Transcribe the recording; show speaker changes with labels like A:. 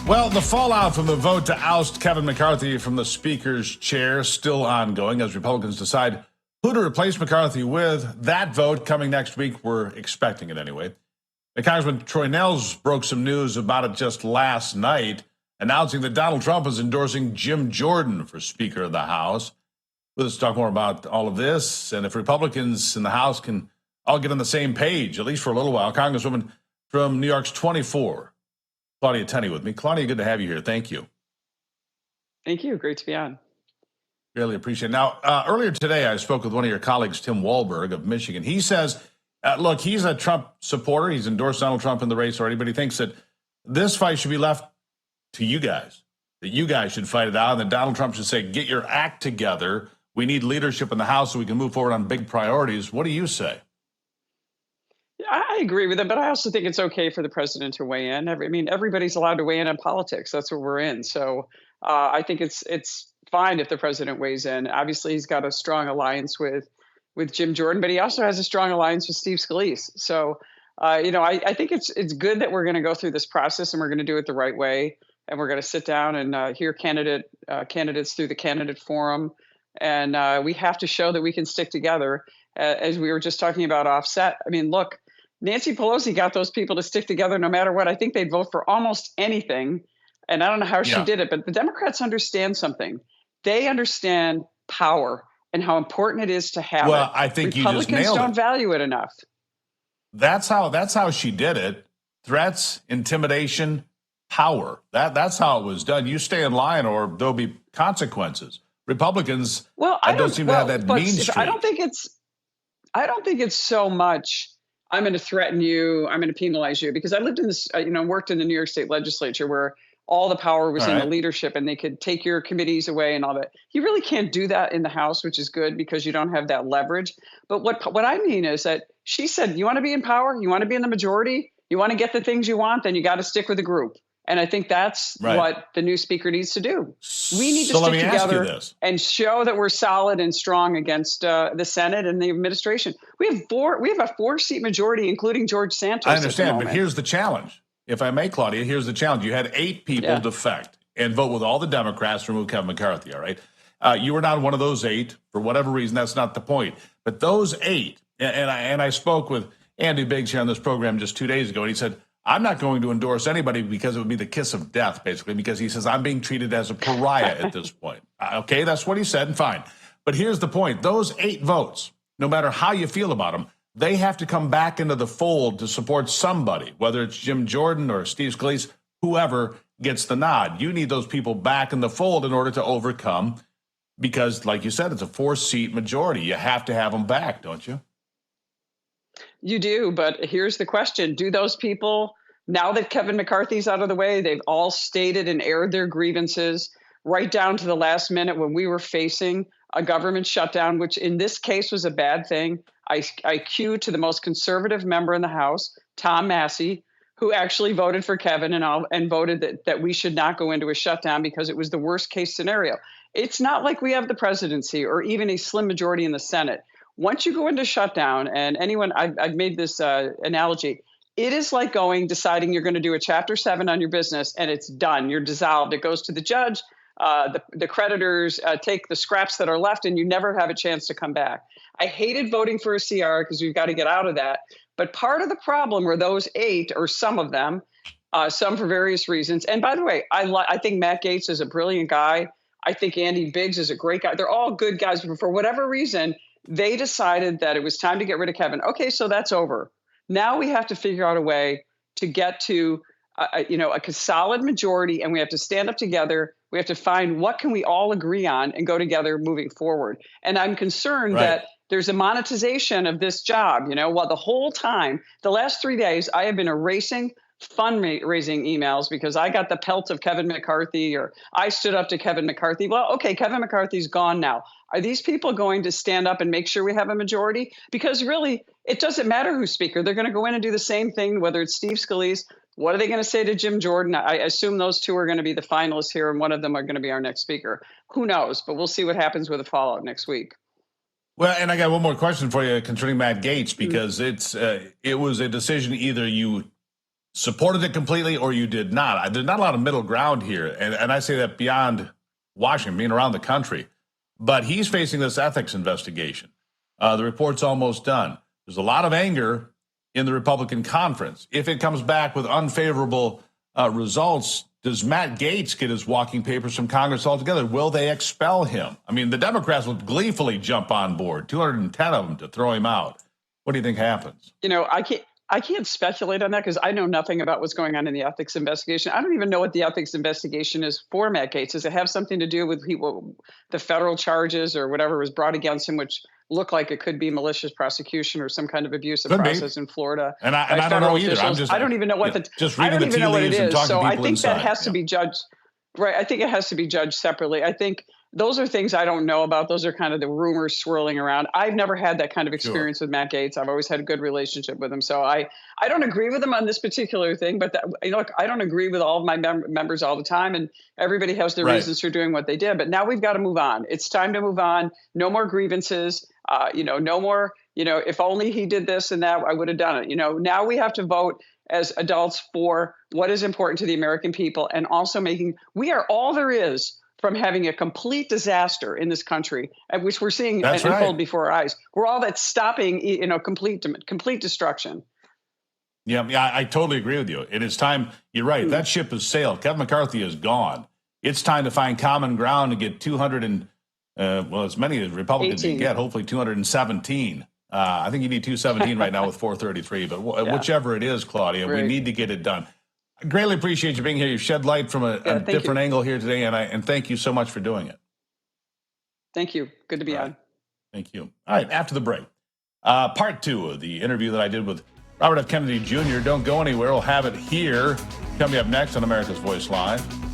A: Well, the fallout from the vote to oust Kevin McCarthy from the Speaker's chair still ongoing as Republicans decide who to replace McCarthy with. That vote coming next week. We're expecting it anyway. And Congressman Troy Nehls broke some news about it just last night, announcing that Donald Trump is endorsing Jim Jordan for Speaker of the House. Let's talk more about all of this and if Republicans in the House can all get on the same page, at least for a little while. Congresswoman from New York's 24. Claudia Tenney with me. Claudia, good to have you here. Thank you.
B: Thank you. Great to be on.
A: Really appreciate it. Now, earlier today, I spoke with one of your colleagues, Tim Walberg of Michigan. He says, look, he's a Trump supporter. He's endorsed Donald Trump in the race already, but he thinks that this fight should be left to you guys, that you guys should fight it out, and that Donald Trump should say, get your act together. We need leadership in the House so we can move forward on big priorities. What do you say?
B: I agree with him, but I also think it's okay for the president to weigh in. Everybody's allowed to weigh in on politics. That's what we're in. So I think it's fine if the president weighs in. Obviously, he's got a strong alliance with Jim Jordan, but he also has a strong alliance with Steve Scalise. So, I think it's good that we're going to go through this process and we're going to do it the right way. And we're going to sit down and hear candidates through the candidate forum. And we have to show that we can stick together. As we were just talking about offset. I mean, look, Nancy Pelosi got those people to stick together no matter what. I think they'd vote for almost anything. And I don't know how she did it, but the Democrats understand something. They understand power and how important it is to have it.
A: Well, I think you just nailed it.
B: Republicans don't value it enough.
A: That's how she did it. Threats, intimidation, power. That's how it was done. You stay in line or there'll be consequences. Republicans, I don't seem to have that mean streak.
B: I don't think it's so much, I'm going to threaten you, I'm going to penalize you, because I lived in this, worked in the New York State legislature where all the power was in the leadership and they could take your committees away and all that. You really can't do that in the House, which is good because you don't have that leverage. But what I mean is that she said, you want to be in power, you want to be in the majority, you want to get the things you want, then you got to stick with the group. And I think that's what the new speaker needs to do. We need to stick together and show that we're solid and strong against the Senate and the administration. We have a 4-seat majority, including George Santos.
A: I understand, but here's the challenge. If I may, Claudia, here's the challenge. You had 8 people defect and vote with all the Democrats to remove Kevin McCarthy, all right? You were not one of those 8. For whatever reason, that's not the point. But those 8, and I spoke with Andy Biggs here on this program just 2 days ago, and he said, I'm not going to endorse anybody because it would be the kiss of death, basically, because he says I'm being treated as a pariah at this point. Okay, that's what he said, and fine. But here's the point. Those 8 votes, no matter how you feel about them, they have to come back into the fold to support somebody, whether it's Jim Jordan or Steve Scalise, whoever gets the nod. You need those people back in the fold in order to overcome, because, like you said, it's a 4-seat majority. You have to have them back, don't you?
B: You do, but here's the question. Do those people, now that Kevin McCarthy's out of the way, they've all stated and aired their grievances right down to the last minute when we were facing a government shutdown, which in this case was a bad thing. I cue to the most conservative member in the House, Tom Massey, who actually voted for Kevin and voted that we should not go into a shutdown because it was the worst case scenario. It's not like we have the presidency or even a slim majority in the Senate. Once you go into shutdown, and I've made this analogy, it is like deciding you're going to do a Chapter 7 on your business, and it's done. You're dissolved. It goes to the judge. The creditors take the scraps that are left, and you never have a chance to come back. I hated voting for a CR because we've got to get out of that. But part of the problem were those 8, or some of them, some for various reasons. And by the way, I think Matt Gaetz is a brilliant guy. I think Andy Biggs is a great guy. They're all good guys, but for whatever reason, they decided that it was time to get rid of Kevin. Okay, so that's over. Now we have to figure out a way to get to a solid majority, and we have to stand up together. We have to find what can we all agree on and go together moving forward. And I'm concerned that there's a monetization of this job. While the whole time, the last 3 days, I have been erasing fundraising emails because I got the pelt of Kevin McCarthy, or I stood up to Kevin McCarthy. Well, okay, Kevin McCarthy's gone now. Are these people going to stand up and make sure we have a majority? Because really, it doesn't matter who's speaker. They're going to go in and do the same thing, whether it's Steve Scalise. What are they going to say to Jim Jordan? I assume those 2 are going to be the finalists here, and one of them are going to be our next speaker. Who knows? But we'll see what happens with the fallout next week.
A: Well, and I got one more question for you concerning Matt Gaetz, because it was a decision either you supported it completely or you did not. There's not a lot of middle ground here. And I say that beyond Washington, being around the country. But he's facing this ethics investigation. The report's almost done. There's a lot of anger in the Republican conference. If it comes back with unfavorable results, does Matt Gaetz get his walking papers from Congress altogether? Will they expel him? I mean, the Democrats will gleefully jump on board, 210 of them to throw him out. What do you think happens?
B: I can't speculate on that because I know nothing about what's going on in the ethics investigation. I don't even know what the ethics investigation is for Matt Gaetz. Does it have something to do with the federal charges or whatever was brought against him, which look like it could be malicious prosecution or some kind of abusive process in Florida?
A: And I don't know either.
B: I don't even know what
A: I don't even know what it is.
B: So I think that has to be judged. Right. I think it has to be judged separately. I think those are things I don't know about. Those are kind of the rumors swirling around. I've never had that kind of experience with Matt Gaetz. I've always had a good relationship with him. So I don't agree with him on this particular thing, but look, I don't agree with all of my members all the time, and everybody has their reasons for doing what they did. But now we've got to move on. It's time to move on. No more grievances. No more, if only he did this and that, I would have done it. Now we have to vote as adults for what is important to the American people, and also we are all there is from having a complete disaster in this country, which we're seeing unfold before our eyes. We're all that's stopping, complete destruction.
A: Yeah, I totally agree with you. It is time. You're right. That ship has sailed. Kevin McCarthy is gone. It's time to find common ground to get 200 and as many as Republicans can get. Hopefully 217. I think you need 217 right now with 433. But whichever it is, Claudia, we need to get it done. I greatly appreciate you being here. You've shed light from a different angle here today, and thank you so much for doing it.
B: Thank you. Good to be on.
A: Thank you. All right, after the break, part 2 of the interview that I did with Robert F. Kennedy Jr. Don't go anywhere. We'll have it here. Coming up next on America's Voice Live.